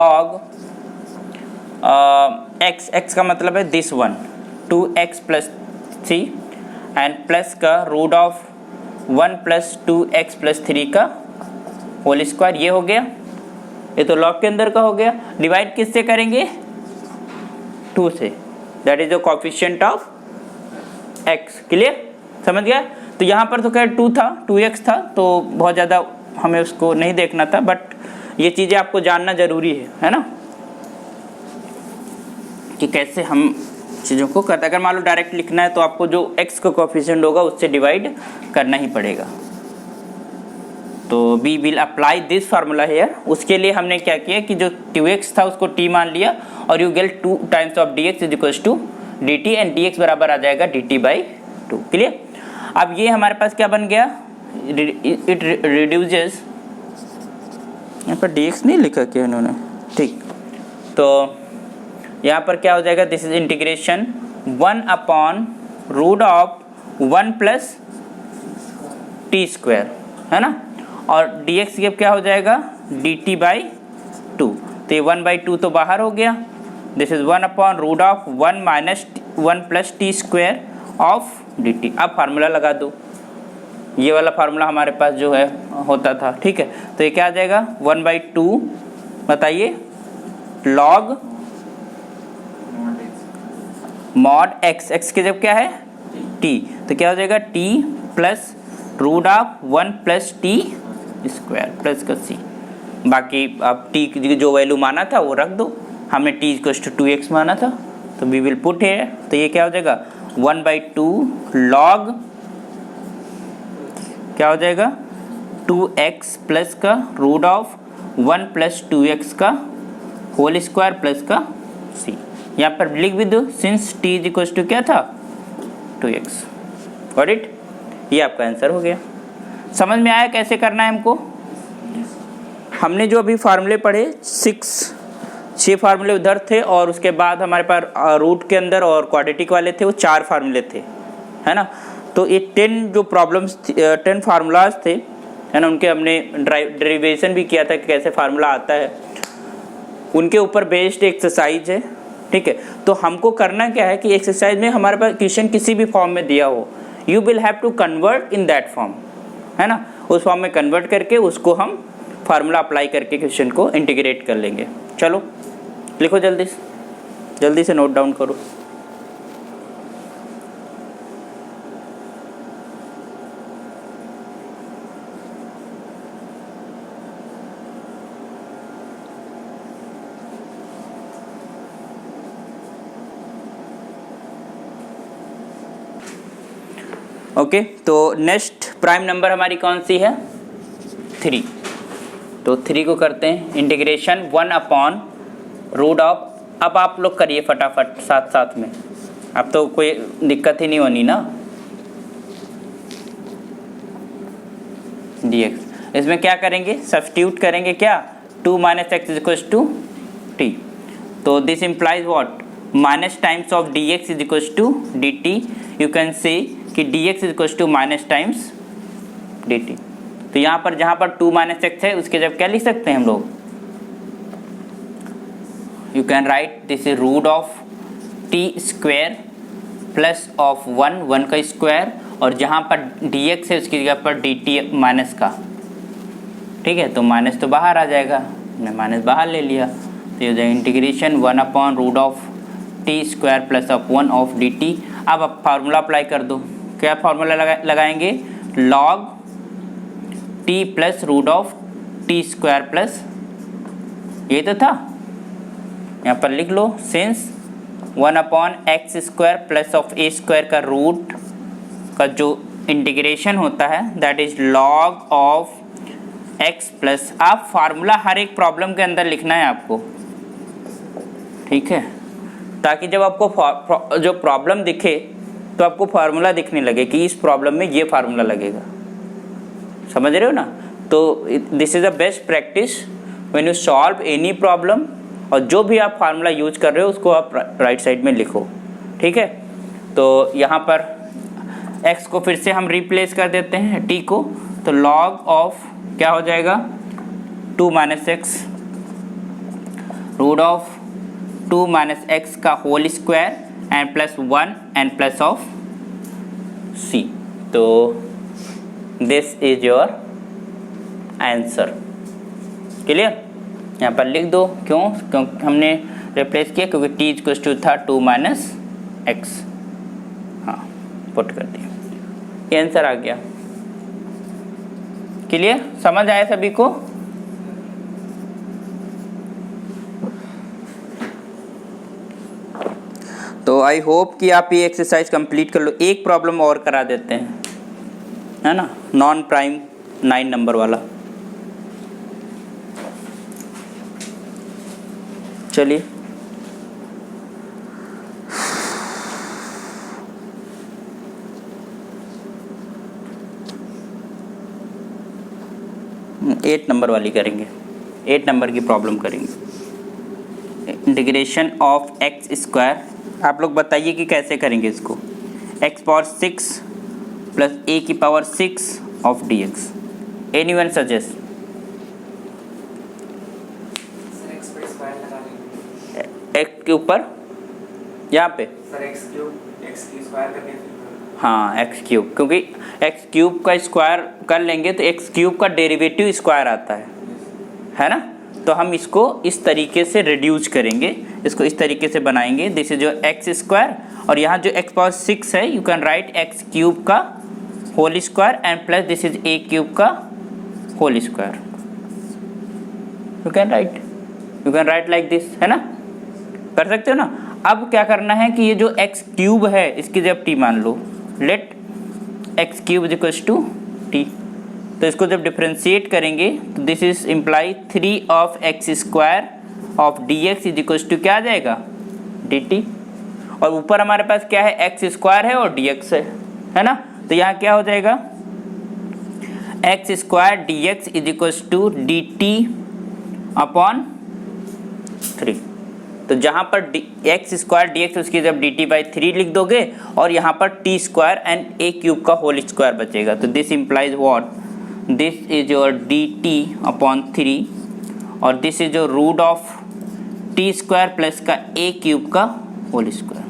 log x का मतलब है this one 2x plus 3 and plus का root of 1 plus 2x plus 3 का होल स्क्वायर। ये हो गया, ये तो लॉग के अंदर का हो गया। डिवाइड किससे करेंगे? 2 से, that is the coefficient of x। Clear, समझ गया? तो यहाँ पर तो खैर 2 था, 2x था, तो बहुत ज़्यादा हमें उसको नहीं देखना था, बट ये चीज़ें आपको जानना ज़रूरी है ना, कि कैसे हम चीज़ों को करते। अगर मान लो डायरेक्ट लिखना है तो आपको जो x का कोएफिशिएंट होगा उससे डिवाइड करना ही पड़ेगा। तो we will apply this formula here. उसके लिए हमने क्या किया कि जो 2x था उसको t मान लिया और you get 2 times of dx is equals to dt and dx बराबर आ जाएगा dt/2। क्लियर? अब ये हमारे पास क्या बन गया? इट रिड्यूसेस, यहाँ पर dx नहीं लिखा क्या इन्होंने, ठीक। तो यहाँ पर क्या हो जाएगा? This is integration 1 upon root of 1 plus t square, है ना, और dx ये क्या हो जाएगा? dt/2। तो ये 1/2 तो बाहर हो गया। This is 1 upon root of 1 minus 1 plus t square of dt। अब फार्मूला लगा दो, ये वाला फार्मूला हमारे पास जो है होता था, ठीक है। तो ये क्या आ जाएगा? 1/2 बताइए लॉग मॉड x के जब क्या है? t, तो क्या हो जाएगा? t plus root of 1 plus t square plus का c। बाकी आप t की जो वैल्यू माना था वो रख दो, हमने t इक्वल्स टू 2x माना था, तो वी विल पुट है। तो ये क्या हो जाएगा? 1/2 लॉग क्या हो जाएगा? 2x प्लस का रूट ऑफ 1 प्लस 2x का होल स्क्वायर प्लस का c। यहाँ पर लिख भी दो, since t is equals to क्या था? 2x। Got it? ये आपका आंसर हो गया। समझ में आया कैसे करना है हमको? हमने जो अभी फार्मूले पढ़े 6 फार्मूले उधर थे, और उसके बाद हमारे पास रूट के अंदर और क्वाड्रेटिक वाले थे, वो 4 फार्मूले थे, है ना। तो ये 10 जो प्रॉब्लम्स 10 फार्मूलाज थे, है ना, उनके हमने डेरिवेशन भी किया था कि कैसे फार्मूला आता है, उनके ऊपर बेस्ड एक्सरसाइज है, ठीक है। तो हमको करना क्या है कि एक्सरसाइज में हमारे पास क्वेश्चन किसी भी फॉर्म में दिया हो, you will have to convert in that form, है ना, उस फॉर्म में कन्वर्ट करके उसको हम फार्मूला अप्लाई करके क्वेश्चन को इंटीग्रेट कर लेंगे। चलो लिखो जल्दी से नोट डाउन करो। ओके, तो नेक्स्ट प्राइम नंबर हमारी कौन सी है? 3। तो 3 को करते हैं इंटीग्रेशन 1 अपॉन रूट ऑफ। अब आप लोग करिए फटाफट साथ साथ में, अब तो कोई दिक्कत ही नहीं होनी ना। dx, इसमें क्या करेंगे? सब्स्टिट्यूट करेंगे क्या? 2 minus x is equals to t. तो this implies what? Minus times of dx is equals to dt। You can say कि dx is equals to minus times dt। तो यहाँ पर जहाँ पर 2 माइनस एक्स है उसके जब क्या लिख सकते हैं हम लोग? You can write this is root of t square plus of 1 का स्क्वायर, और जहाँ पर dx है उसकी जगह पर dt माइनस का, ठीक है। तो माइनस तो बाहर आ जाएगा, हमने माइनस बाहर ले लिया, तो ये हो जाएगा integration 1 upon root of t square plus of 1 of dt। अब आप फार्मूला अप्लाई कर दो। क्या फार्मूला लगाएंगे? Log t plus root of t square plus, ये तो था, यहाँ पर लिख लो since 1 upon x square plus of a square का रूट का जो इंटीग्रेशन होता है that is log of x plus. आप फार्मूला हर एक प्रॉब्लम के अंदर लिखना है आपको, ठीक है, ताकि जब आपको जो प्रॉब्लम दिखे तो आपको फार्मूला दिखने लगे कि इस प्रॉब्लम में ये फार्मूला लगेगा। समझ रहे हो ना? तो this is the best practice when you solve any problem, और जो भी आप फार्मूला यूज कर रहे हो उसको आप राइट साइड में लिखो, ठीक है। तो यहाँ पर x को फिर से हम रिप्लेस कर देते हैं t को, तो log ऑफ क्या हो जाएगा? 2 minus x root of 2 minus x का whole square and plus 1 and plus of c. तो this is your answer. Clear? यहाँ पर लिख दो। क्योंकि हमने रिप्लेस किया क्योंकि टी इक्वल टू था 2 माइनस एक्स। हाँ, पुट कर दिया, ये आंसर आ गया। क्लियर? समझ आया सभी को? तो आई होप कि आप ये एक्सरसाइज कंप्लीट कर लो। एक प्रॉब्लम और करा देते हैं, है ना, नॉन प्राइम 9 नंबर वाला। चलिए, एट नंबर वाली करेंगे। 8 नंबर की प्रॉब्लम करेंगे। Integration of x square. आप लोग बताइए कि कैसे करेंगे इसको। एक्स पावर 6 प्लस ए की power 6 of d x. Anyone suggest? X के ऊपर यहाँ पे सर एक्स की स्क्वायर करके, हाँ एक्स क्यूब, क्योंकि एक्स क्यूब का स्क्वायर कर लेंगे तो एक्स क्यूब का डेरिवेटिव स्क्वायर आता है ना। तो हम इसको इस तरीके से रिड्यूस करेंगे, इसको इस तरीके से बनाएंगे। दिस इज जो एक्स स्क्वायर, और यहाँ जो एक्स पावर 6 है you can write x cube का whole square and plus this is a cube का whole square. You can write like this, है ना, कर सकते हो ना। अब क्या करना है कि ये जो एक्स क्यूब है इसकी जब टी मान लो, let x cube is equal to t, तो इसको जब डिफ्रेंशिएट करेंगे तो this is imply 3 of x square of d x is equal to क्या आ जाएगा, डी टी। और ऊपर हमारे पास क्या है, एक्स स्क्वायर है और डी एक्स है ना। तो यहाँ क्या हो जाएगा, x square d x is equal to d t upon 3। तो जहाँ पर एक्स स्क्वायर डी एक्स उसकी जब डी टी बाई 3 लिख दोगे और यहाँ पर t square and a cube का होल स्क्वायर बचेगा। तो this implies what, this is your d t upon 3 और this is your root of t square plus का ए क्यूब का होल स्क्वायर।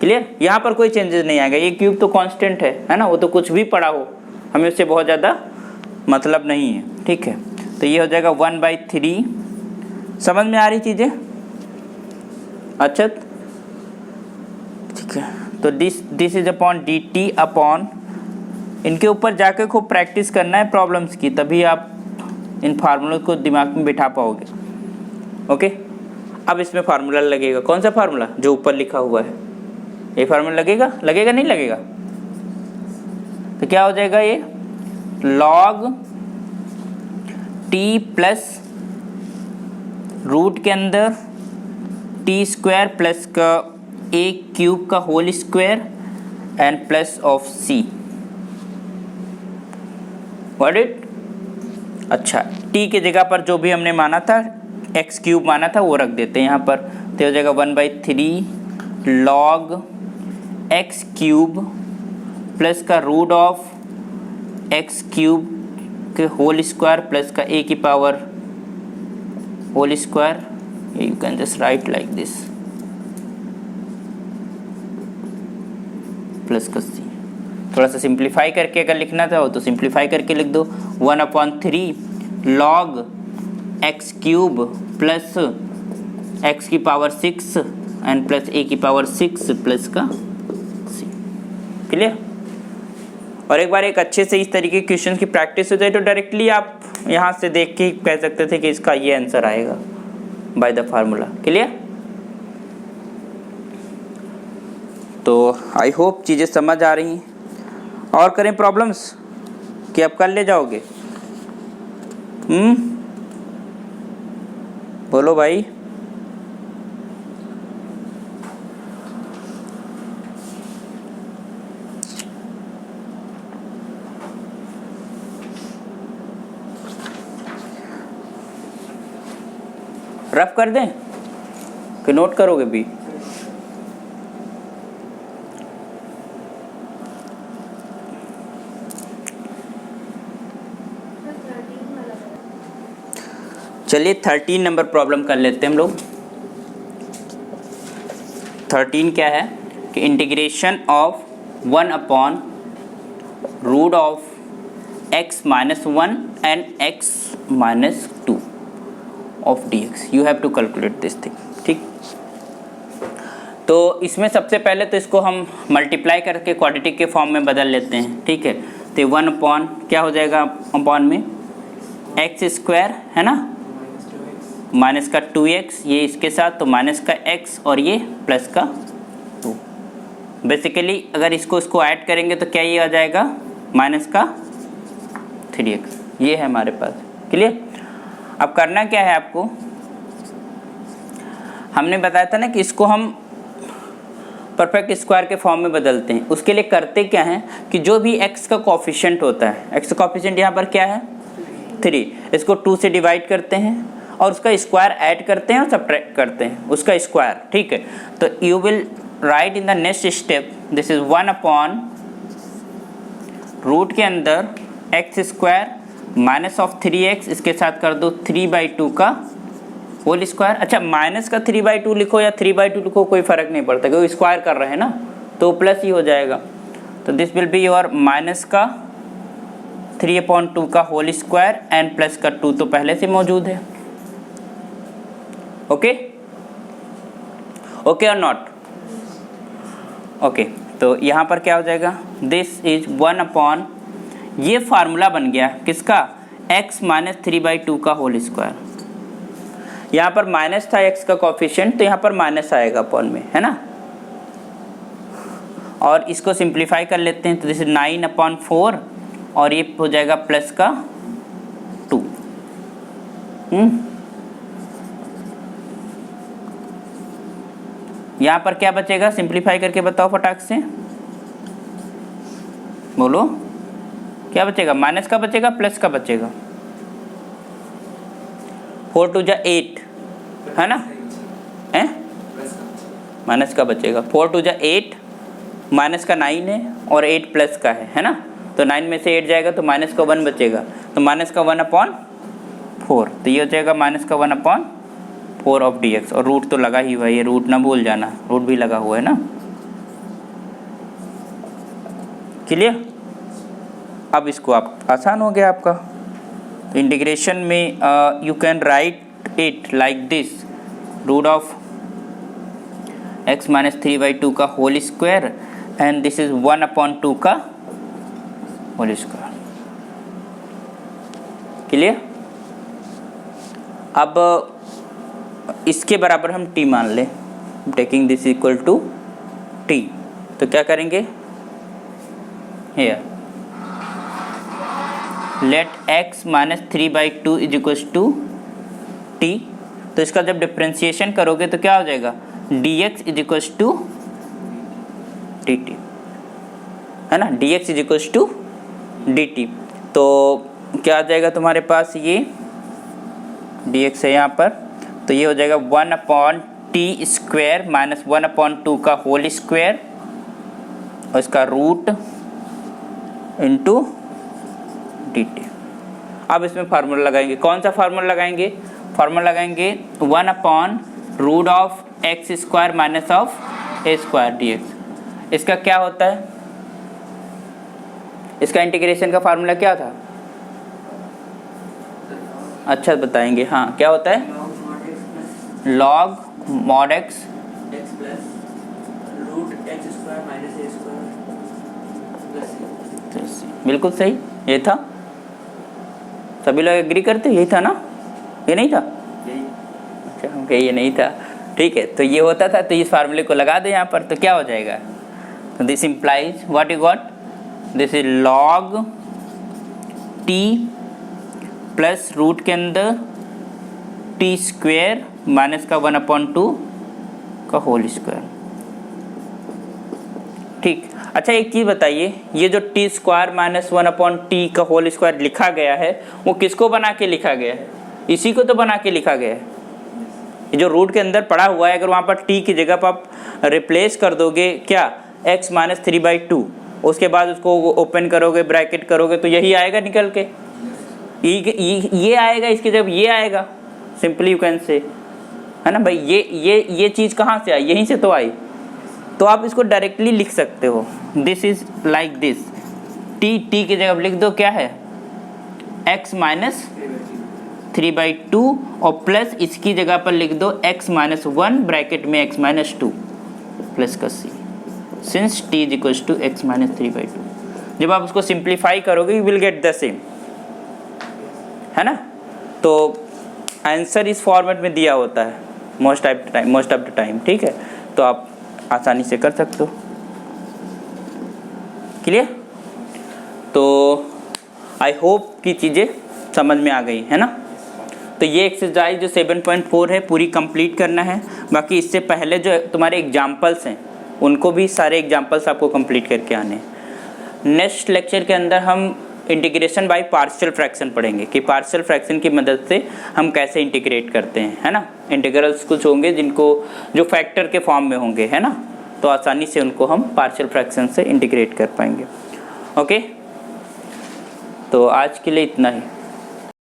क्लियर? यहाँ पर कोई चेंजेस नहीं आएगा, ए क्यूब तो कांस्टेंट है ना, वो तो कुछ भी पड़ा हो, हमें उससे बहुत ज़्यादा मतलब नहीं है। ठीक है, तो ये हो जाएगा 1/3। समझ में आ रही चीज़ें? अच्छा, ठीक है। तो this is upon D t upon, इनके ऊपर जाके खूब प्रैक्टिस करना है प्रॉब्लम्स की, तभी आप इन फार्मूलों को दिमाग में बिठा पाओगे। ओके, अब इसमें फार्मूला लगेगा। कौन सा फार्मूला? जो ऊपर लिखा हुआ है, ये फार्मूला लगेगा नहीं लगेगा? तो क्या हो जाएगा, ये लॉग टी प्लस रूट के अंदर टी स्क्वायर प्लस का ए क्यूब का whole square and plus of c. What it? अच्छा, टी की जगह पर जो भी हमने माना था, एक्स क्यूब माना था, वो रख देते हैं यहाँ पर। तो हो जाएगा 1/3 लॉग एक्स क्यूब प्लस का रूट ऑफ एक्स क्यूब के होल स्क्वायर प्लस का ए की power whole square. You can just write like this plus का सी। थोड़ा सा सिंप्लीफाई करके अगर लिखना चाहो तो सिंप्लीफाई करके लिख दो, 1/3 log x cube plus x की पावर 6 एंड प्लस ए की पावर 6 प्लस का सी। क्लियर? और एक बार एक अच्छे से इस तरीके के क्वेश्चन की प्रैक्टिस हो जाए तो डायरेक्टली आप यहाँ से देख के कह सकते थे कि इसका ये आंसर आएगा बाय द फार्मूला। क्लियर? तो आई होप चीज़ें समझ आ रही हैं। और करें प्रॉब्लम्स कि अब कर ले जाओगे? बोलो भाई। रफ कर दें कि नोट करोगे भी? चलिए 13 नंबर प्रॉब्लम कर लेते हैं हम लोग। 13 क्या है कि integration of 1 upon root of x minus 1 and x minus 2 of dx, you have to calculate this thing. ठीक, तो इसमें सबसे पहले तो इसको हम मल्टीप्लाई करके क्वाड्रेटिक के फॉर्म में बदल लेते हैं। ठीक है, तो 1 अपॉन क्या हो जाएगा, अपॉन में एक्स स्क्वायर है ना, माइनस का 2x, ये इसके साथ तो माइनस का x और ये प्लस का 2। बेसिकली अगर इसको ऐड करेंगे तो क्या ये आ जाएगा, माइनस का 3x, ये है हमारे पास। क्लियर। अब करना क्या है आपको, हमने बताया था ना कि इसको हम परफेक्ट स्क्वायर के फॉर्म में बदलते हैं। उसके लिए करते क्या हैं कि जो भी x का कोफिशिएंट होता है, x का कोफिशिएंट यहाँ पर क्या है 3, इसको 2 से डिवाइड करते हैं और उसका स्क्वायर ऐड करते हैं और सब्ट्रैक्ट करते हैं उसका स्क्वायर। ठीक है, तो you will write in the next step, this is 1 upon root के अंदर x square minus of 3x, इसके साथ कर दो 3/2 का होल स्क्वायर। अच्छा, माइनस का 3/2 लिखो या 3/2 लिखो, कोई फ़र्क नहीं पड़ता क्योंकि स्क्वायर कर रहे हैं ना, तो प्लस ही हो जाएगा। तो this will be your minus का 3/2 का होल स्क्वायर एंड प्लस का 2 तो पहले से मौजूद है। ओके, ओके और नॉट ओके। तो यहाँ पर क्या हो जाएगा, दिस इज 1 अपॉन, ये फार्मूला बन गया किसका, x माइनस 3/2 का होल स्क्वायर। यहाँ पर माइनस था x का कोफिशिएंट, तो यहाँ पर माइनस आएगा अपॉन में, है ना। और इसको सिंप्लीफाई कर लेते हैं, तो दिस इज 9/4 और ये हो जाएगा प्लस का 2। यहाँ पर क्या बचेगा, सिंप्लीफाई करके बताओ फटाक से, बोलो क्या बचेगा, माइनस का बचेगा प्लस का बचेगा, 4 2 जा 8 है ना, माइनस का बचेगा, 4 2 जा 8, माइनस का 9 है और 8 प्लस का है ना, तो 9 में से 8 जाएगा तो माइनस का 1 बचेगा, तो माइनस का 1/4, तो ये हो जाएगा माइनस का 1/4 ऑफ dx। और रूट तो लगा ही हुआ है, ये रूट ना भूल जाना, रूट भी लगा हुआ है ना। क्लियर। अब इसको आप आसान हो गया आपका, तो इंटीग्रेशन में you can write it like this, root of x minus 3/2 का whole square and this is 1/2 का होल स्क्वायर। क्लियर। अब इसके बराबर हम t मान लें, taking this equal to t, तो क्या करेंगे, here let x minus 3/2 is equal to t, तो इसका जब डिफ्रेंशिएशन करोगे तो क्या हो जाएगा, dx is equal to dt, है ना, dx is equal to dt। तो क्या आ जाएगा तुम्हारे पास, ये dx है यहाँ पर, तो ये हो जाएगा 1/t स्क्वायर माइनस 1/2 का होल स्क्वायर और इसका रूट इंटू dt। अब इसमें फार्मूला लगाएंगे, कौन सा फार्मूला लगाएंगे, फार्मूला लगाएंगे 1/रूट of x square minus of a square dx। इसका क्या होता है, इसका इंटीग्रेशन का फार्मूला क्या था, अच्छा बताएंगे, हाँ क्या होता है, log mod x plus root x square minus a square plus c। बिल्कुल सही, ये था, सभी लोग एग्री करते, यही था ना, ये नहीं था, अच्छा हम कहे ये नहीं था, ठीक है। तो ये होता था, तो इस फार्मूले को लगा दे यहाँ पर, तो क्या हो जाएगा, तो this implies what you got, this is log t plus root के अंदर t स्क्वेयर माइनस का 1/2 का होल स्क्वायर। ठीक, अच्छा एक चीज़ बताइए, ये जो t स्क्वायर माइनस 1/t का होल स्क्वायर लिखा गया है, वो किसको बना के लिखा गया है, इसी को तो बना के लिखा गया है। ये जो रूट के अंदर पड़ा हुआ है, अगर वहाँ पर t की जगह पर आप रिप्लेस कर दोगे क्या, x माइनस 3/2, उसके बाद उसको ओपन करोगे, ब्रैकेट करोगे, तो यही आएगा निकल के, ये आएगा, इसकी जगह ये आएगा, सिंपली यू कैन से, है ना भाई। ये चीज़ कहाँ से आई, यहीं से तो आई, तो आप इसको डायरेक्टली लिख सकते हो। This is like this, T की जगह लिख दो क्या है, x माइनस 3/2 और प्लस इसकी जगह पर लिख दो x माइनस 1 ब्रैकेट में x माइनस 2 प्लस का c, since t is equal to x minus 3/2। जब आप उसको सिंप्लीफाई करोगे you will get the same, है ना। तो आंसर इस फॉर्मेट में दिया होता है मोस्ट ऑफ द टाइम, ठीक है। तो आप आसानी से कर सकते हो। क्लियर। तो आई होप कि चीज़ें समझ में आ गई, है ना। तो ये एक्सरसाइज जो 7.4 है पूरी कंप्लीट करना है। बाकी इससे पहले जो तुम्हारे एग्जाम्पल्स हैं उनको भी सारे एग्जाम्पल्स आपको कंप्लीट करके आने हैं। नेक्स्ट लेक्चर के अंदर हम इंटीग्रेशन बाय पार्शियल फ्रैक्शन पढ़ेंगे कि पार्शियल फ्रैक्शन की मदद से हम कैसे इंटीग्रेट करते हैं, है ना। इंटीग्रल्स कुछ होंगे जिनको जो फैक्टर के फॉर्म में होंगे, है ना, तो आसानी से उनको हम पार्शियल फ्रैक्शन से इंटीग्रेट कर पाएंगे। ओके, तो आज के लिए इतना ही।